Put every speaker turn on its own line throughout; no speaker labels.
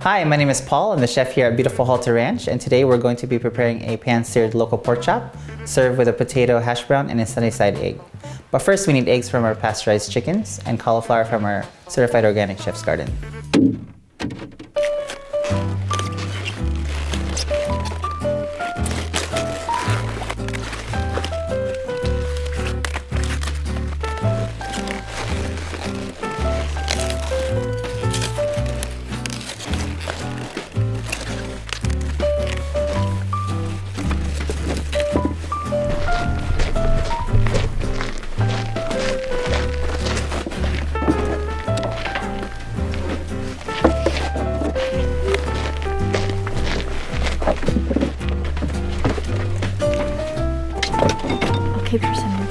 Hi, my name is Paul. I'm the chef here at beautiful Halter Ranch, and today we're going to be preparing a pan-seared local pork chop served with a potato hash brown and a sunny-side egg. But first we need eggs from our pasteurized chickens and cauliflower from our certified organic chef's garden.
Keep your cinnamon.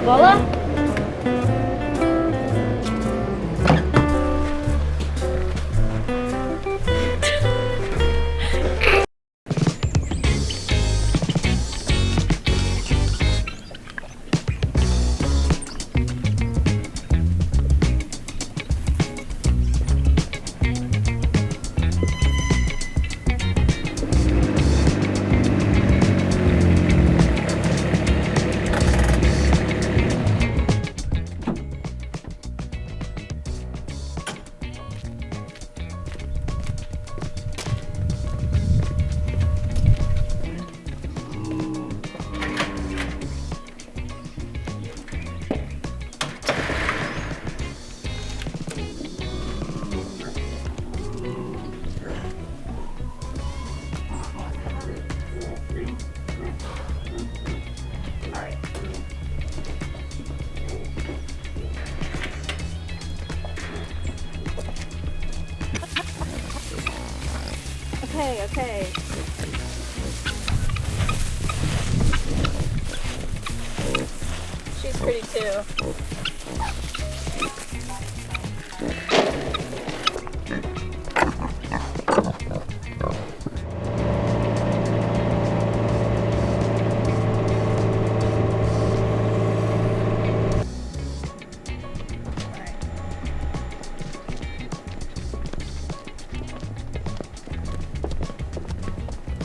Voila! Okay. She's pretty too.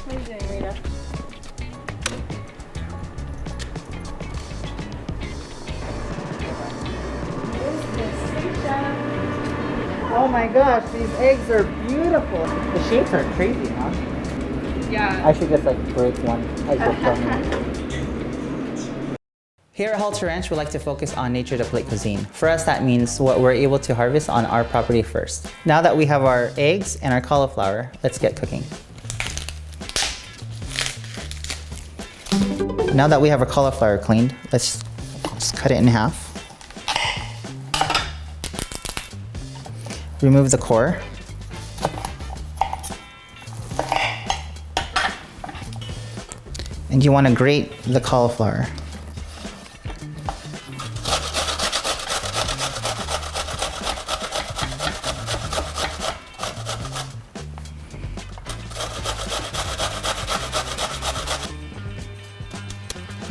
What are you doing, Rita?
Oh my gosh, these eggs are beautiful. The shapes are crazy, huh?
Yeah.
I should just break one as you're filming. Here at Halter Ranch, we like to focus on nature to plate cuisine. For us, that means what we're able to harvest on our property first. Now that we have our eggs and our cauliflower, let's get cooking. Now that we have our cauliflower cleaned, let's just cut it in half. Remove the core. And you want to grate the cauliflower.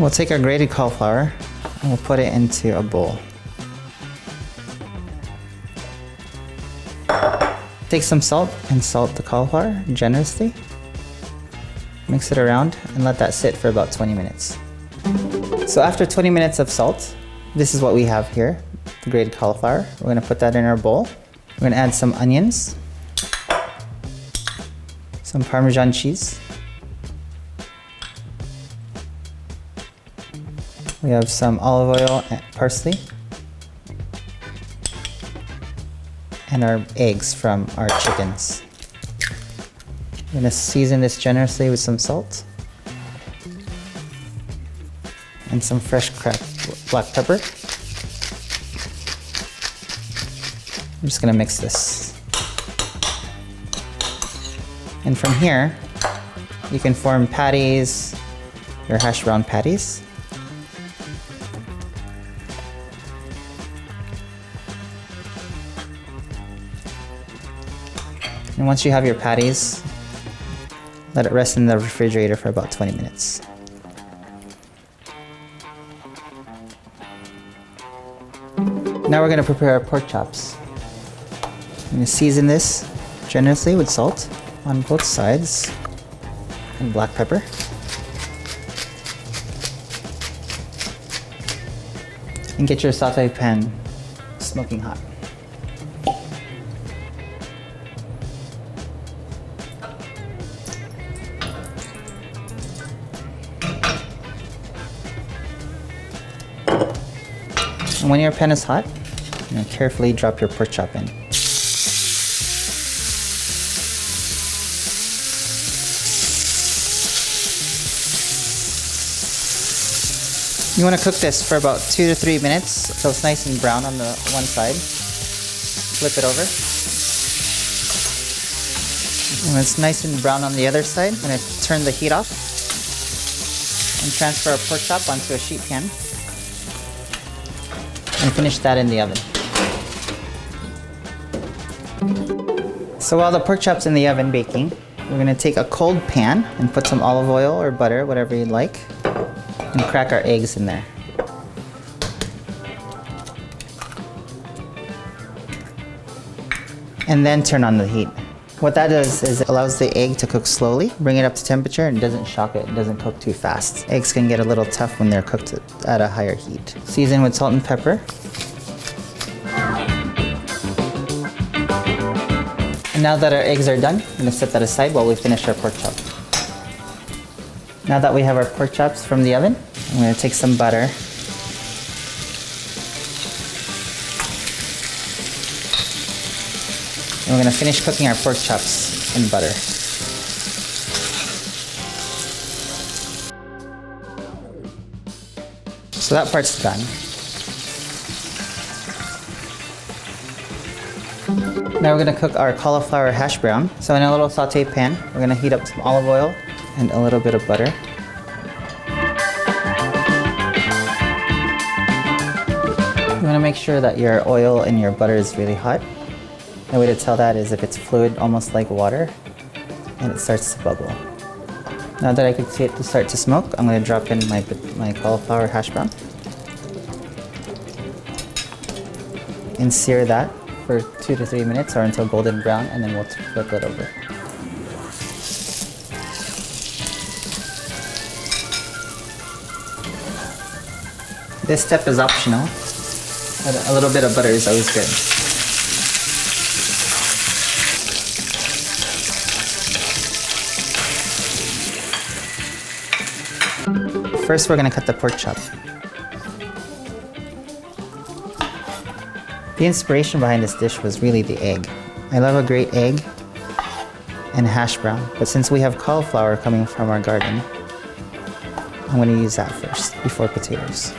We'll take our grated cauliflower and we'll put it into a bowl. Take some salt and salt the cauliflower generously. Mix it around and let that sit for about 20 minutes. So after 20 minutes of salt, this is what we have here, the grated cauliflower. We're gonna put that in our bowl. We're gonna add some onions, some Parmesan cheese. We have some olive oil and parsley, and our eggs from our chickens. I'm gonna season this generously with some salt and some fresh cracked black pepper. I'm just gonna mix this. And from here, you can form patties, your hash brown patties. And once you have your patties, let it rest in the refrigerator for about 20 minutes. Now we're gonna prepare our pork chops. I'm gonna season this generously with salt on both sides and black pepper. And get your saute pan smoking hot. And when your pan is hot, you're gonna carefully drop your pork chop in. You want to cook this for about 2 to 3 minutes so it's nice and brown on the one side. Flip it over. And when it's nice and brown on the other side, I'm going to turn the heat off and transfer our pork chop onto a sheet pan and finish that in the oven. So while the pork chop's in the oven baking, we're going to take a cold pan and put some olive oil or butter, whatever you'd like, and crack our eggs in there. And then turn on the heat. What that does is it allows the egg to cook slowly, bring it up to temperature, and doesn't shock it, it doesn't cook too fast. Eggs can get a little tough when they're cooked at a higher heat. Season with salt and pepper. And now that our eggs are done, I'm gonna set that aside while we finish our pork chop. Now that we have our pork chops from the oven, I'm gonna take some butter. And we're gonna finish cooking our pork chops in butter. So that part's done. Now we're gonna cook our cauliflower hash brown. So in a little saute pan, we're gonna heat up some olive oil and a little bit of butter. You wanna make sure that your oil and your butter is really hot. The way to tell that is if it's fluid, almost like water, and it starts to bubble. Now that I can see it to start to smoke, I'm gonna drop in my cauliflower hash brown and sear that for 2 to 3 minutes or until golden brown, and then we'll flip it over. This step is optional, but a little bit of butter is always good. First, we're gonna cut the pork chop. The inspiration behind this dish was really the egg. I love a great egg and hash brown, but since we have cauliflower coming from our garden, I'm gonna use that first before potatoes.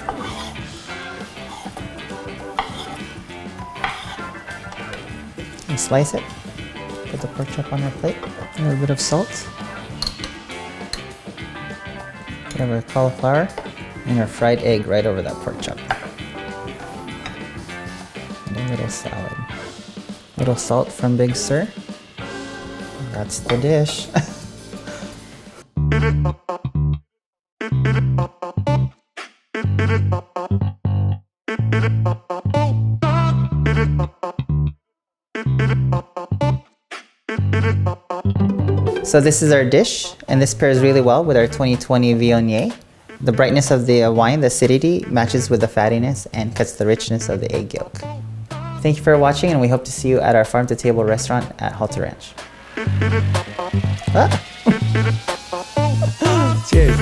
And slice it, put the pork chop on our plate, a little bit of salt. We have our cauliflower and our fried egg right over that pork chop. And a little salad. Little salt from Big Sir. That's the dish. So this is our dish, and this pairs really well with our 2020 Viognier. The brightness of the wine, the acidity, matches with the fattiness and cuts the richness of the egg yolk. Thank you for watching, and we hope to see you at our farm-to-table restaurant at Halter Ranch. Ah. Cheers.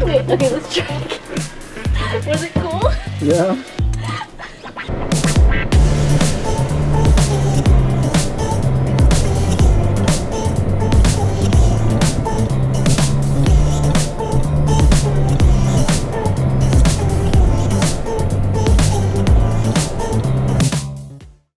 Wait, okay, let's try again. Was it cool?
Yeah.